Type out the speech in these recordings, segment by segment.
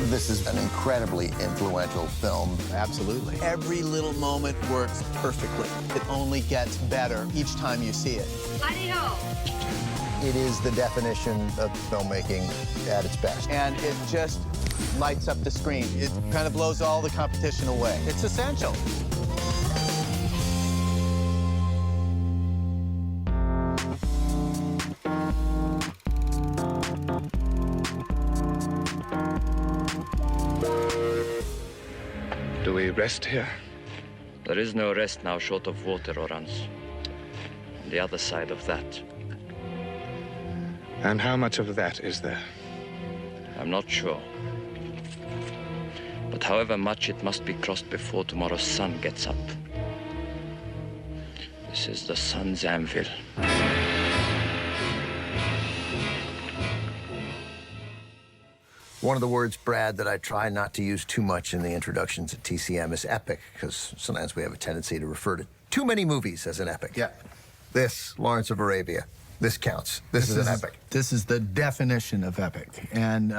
This is an incredibly influential film. Absolutely. Every little moment works perfectly. It only gets better each time you see it. Hidey-ho! It is the definition of filmmaking at its best. And it just lights up the screen. It kind of blows all the competition away. It's essential. Do we rest here? There is no rest now short of water, Laurence. On the other side of that. And how much of that is there? I'm not sure. But however much, it must be crossed before tomorrow's sun gets up. This is the sun's anvil. One of the words, Brad, that I try not to use too much in the introductions at TCM is epic, because sometimes we have a tendency to refer to too many movies as an epic. Yeah. This, Lawrence of Arabia, this counts. This is an epic. This is the definition of epic. And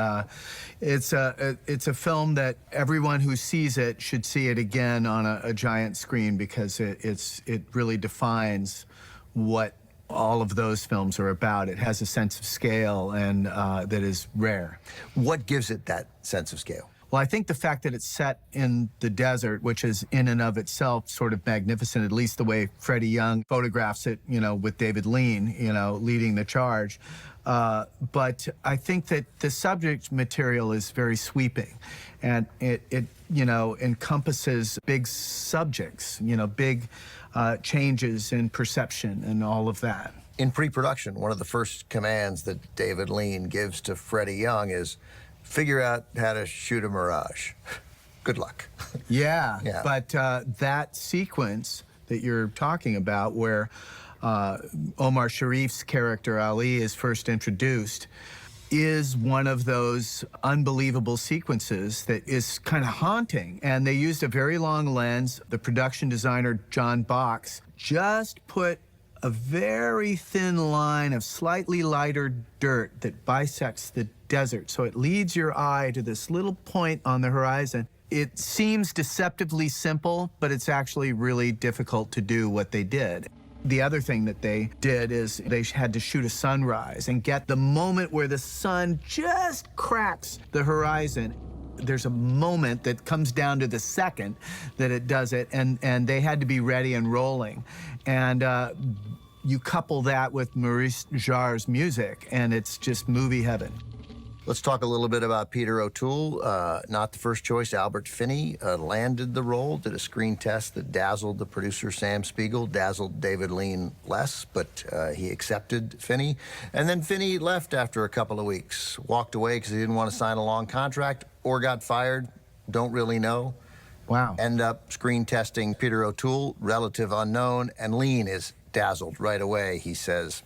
it's a film that everyone who sees it should see it again on a giant screen, because it really defines what all of those films are about. It has a sense of scale and that is rare. What gives it that sense of scale? Well, I think the fact that it's set in the desert, which is in and of itself sort of magnificent, at least the way Freddie Young photographs it, you know, with David Lean, you know, leading the charge. But I think that the subject material is very sweeping, and it you know, encompasses big subjects, you know, big changes in perception and all of that. In pre-production, one of the first commands that David Lean gives to Freddie Young is, figure out how to shoot a mirage. Good luck. Yeah, Yeah. But that sequence that you're talking about, where Omar Sharif's character Ali is first introduced, is one of those unbelievable sequences that is kind of haunting. And they used a very long lens. The production designer, John Box, just put a very thin line of slightly lighter dirt that bisects the desert. So it leads your eye to this little point on the horizon. It seems deceptively simple, but it's actually really difficult to do what they did. The other thing that they did is they had to shoot a sunrise and get the moment where the sun just cracks the horizon. There's a moment that comes down to the second that it does it, and they had to be ready and rolling. And you couple that with Maurice Jarre's music, and it's just movie heaven. Let's talk a little bit about Peter O'Toole. Not the first choice, Albert Finney landed the role, did a screen test that dazzled the producer Sam Spiegel, dazzled David Lean less, but he accepted Finney. And then Finney left after a couple of weeks, walked away because he didn't want to sign a long contract, or got fired, don't really know. Wow. End up screen testing Peter O'Toole, relative unknown, and Lean is dazzled right away. He says,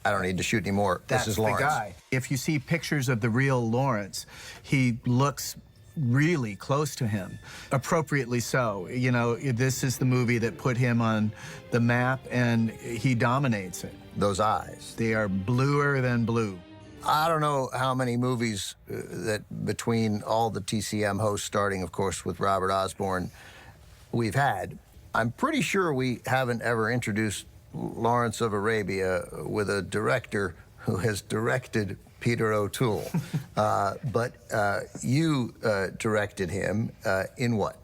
I don't need to shoot anymore. That's this is Laurence. the guy. If you see pictures of the real Laurence, he looks really close to him, appropriately so. You know, this is the movie that put him on the map, and he dominates it. Those eyes. They are bluer than blue. I don't know how many movies that between all the TCM hosts, starting, of course, with Robert Osborne, we've had. I'm pretty sure we haven't ever introduced Lawrence of Arabia with a director who has directed Peter O'Toole. But you directed him in what?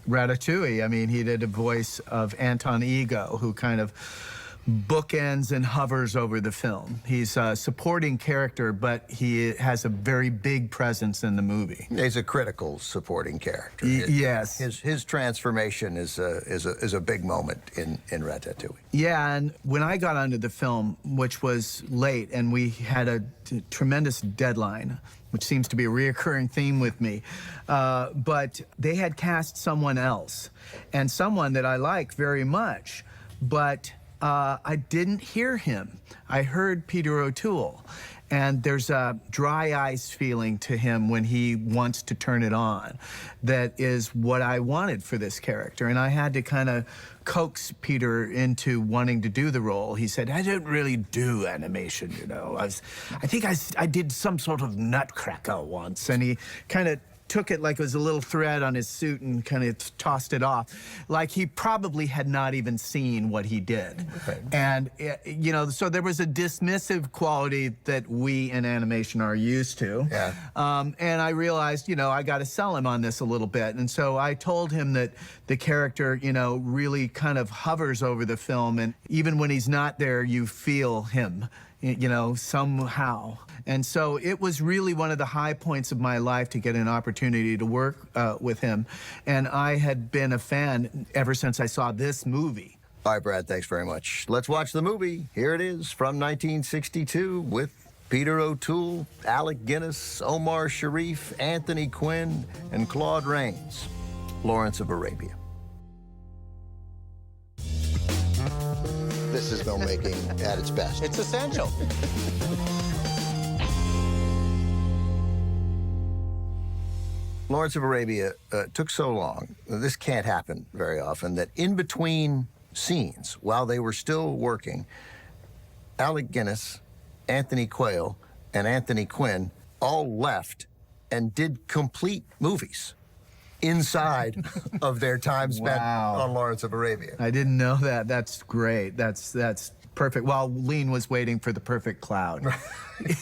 Ratatouille. I mean, he did a voice of Anton Ego, who kind of bookends and hovers over the film. He's a supporting character, but he has a very big presence in the movie. He's a critical supporting character. Yes. His transformation is a big moment in Ratatouille. Yeah, and when I got onto the film, which was late, and we had a tremendous deadline, which seems to be a reoccurring theme with me, but they had cast someone else, and someone that I like very much, but I didn't hear him. I heard Peter O'Toole, and there's a dry ice feeling to him when he wants to turn it on. That is what I wanted for this character, and I had to kind of coax Peter into wanting to do the role. He said, I don't really do animation, you know. I think I did some sort of Nutcracker once, and he kind of took it like it was a little thread on his suit and kind of tossed it off, like he probably had not even seen what he did. Okay. And, you know, so there was a dismissive quality that we in animation are used to. Yeah. And I realized, you know, I got to sell him on this a little bit. And so I told him that the character, you know, really kind of hovers over the film. And even when he's not there, you feel him, you know, somehow. And so it was really one of the high points of my life to get an opportunity to work with him. And I had been a fan ever since I saw this movie. All right, Brad, thanks very much. Let's watch the movie. Here it is from 1962 with Peter O'Toole, Alec Guinness, Omar Sharif, Anthony Quinn, and Claude Rains, Lawrence of Arabia. This is filmmaking at its best. It's essential. Lawrence of Arabia took so long, this can't happen very often, that in between scenes, while they were still working, Alec Guinness, Anthony Quayle, and Anthony Quinn all left and did complete movies inside of their time spent on Lawrence of Arabia. I didn't know that. That's great. That's perfect. While Lean was waiting for the perfect cloud.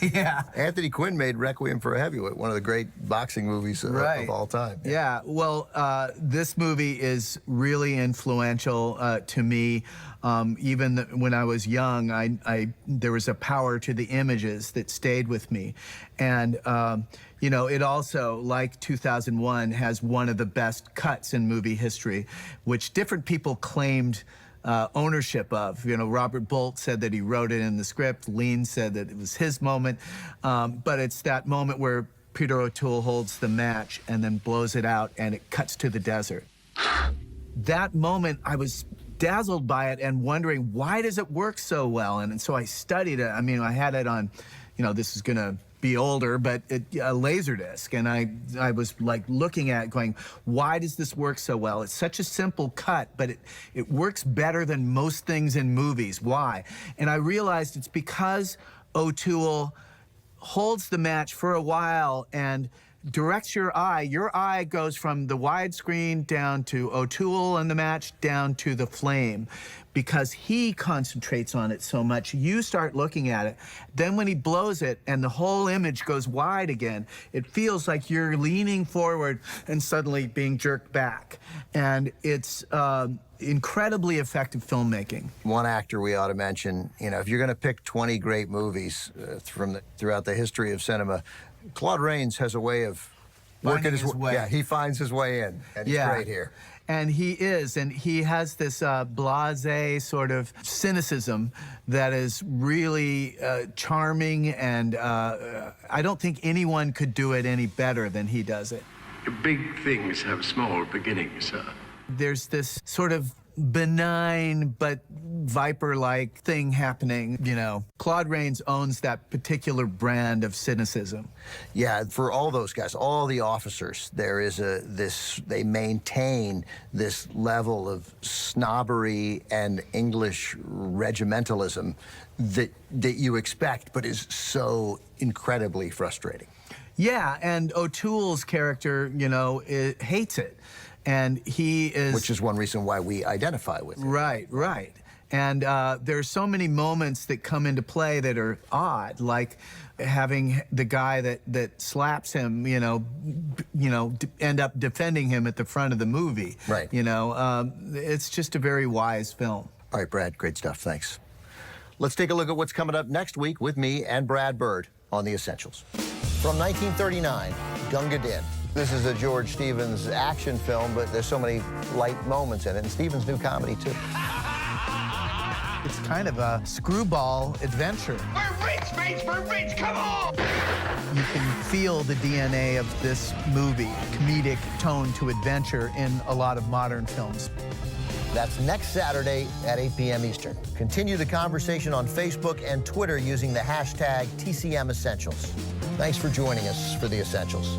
Yeah. Anthony Quinn made Requiem for a Heavyweight, one of the great boxing movies of all time. Yeah. Well, this movie is really influential to me. Even when I was young, there was a power to the images that stayed with me. And, you know, it also, like 2001, has one of the best cuts in movie history, which different people claimed ownership of. You know, Robert Bolt said that he wrote it in the script. Lean said that it was his moment. But it's that moment where Peter O'Toole holds the match and then blows it out and it cuts to the desert. That moment, I was dazzled by it and wondering, why does it work so well? And so I studied it. I mean, I had it on, you know, this is gonna be older, but a Laserdisc, and I was like looking at it going, why does this work so well? It's such a simple cut, but it works better than most things in movies. Why? And I realized it's because O'Toole holds the match for a while and directs your eye. Your eye goes from the widescreen down to O'Toole and the match down to the flame. Because he concentrates on it so much, you start looking at it. Then when he blows it and the whole image goes wide again, it feels like you're leaning forward and suddenly being jerked back. And it's incredibly effective filmmaking. One actor we ought to mention, you know, if you're going to pick 20 great movies throughout the history of cinema, Claude Rains has a way of working his way. Yeah, he finds his way in, and he's great here. And he is, and he has this blasé sort of cynicism that is really charming, and I don't think anyone could do it any better than he does it. Big things have small beginnings, sir. There's this sort of benign but viper-like thing happening, you know. Claude Rains owns that particular brand of cynicism. Yeah, for all those guys, all the officers, there is they maintain this level of snobbery and English regimentalism that you expect, but is so incredibly frustrating. Yeah, and O'Toole's character, you know, hates it. And he is... Which is one reason why we identify with it. Right, right. And there's so many moments that come into play that are odd, like having the guy that slaps him, you know, end up defending him at the front of the movie. Right. You know, it's just a very wise film. All right, Brad, great stuff. Thanks. Let's take a look at what's coming up next week with me and Brad Bird on The Essentials. From 1939, Gunga Din. This is a George Stevens action film, but there's so many light moments in it, and Stevens' new comedy, too. It's kind of a screwball adventure. We're rich, mates! We're rich! Come on! You can feel the DNA of this movie, comedic tone to adventure in a lot of modern films. That's next Saturday at 8 p.m. Eastern. Continue the conversation on Facebook and Twitter using the hashtag TCM Essentials. Thanks for joining us for The Essentials.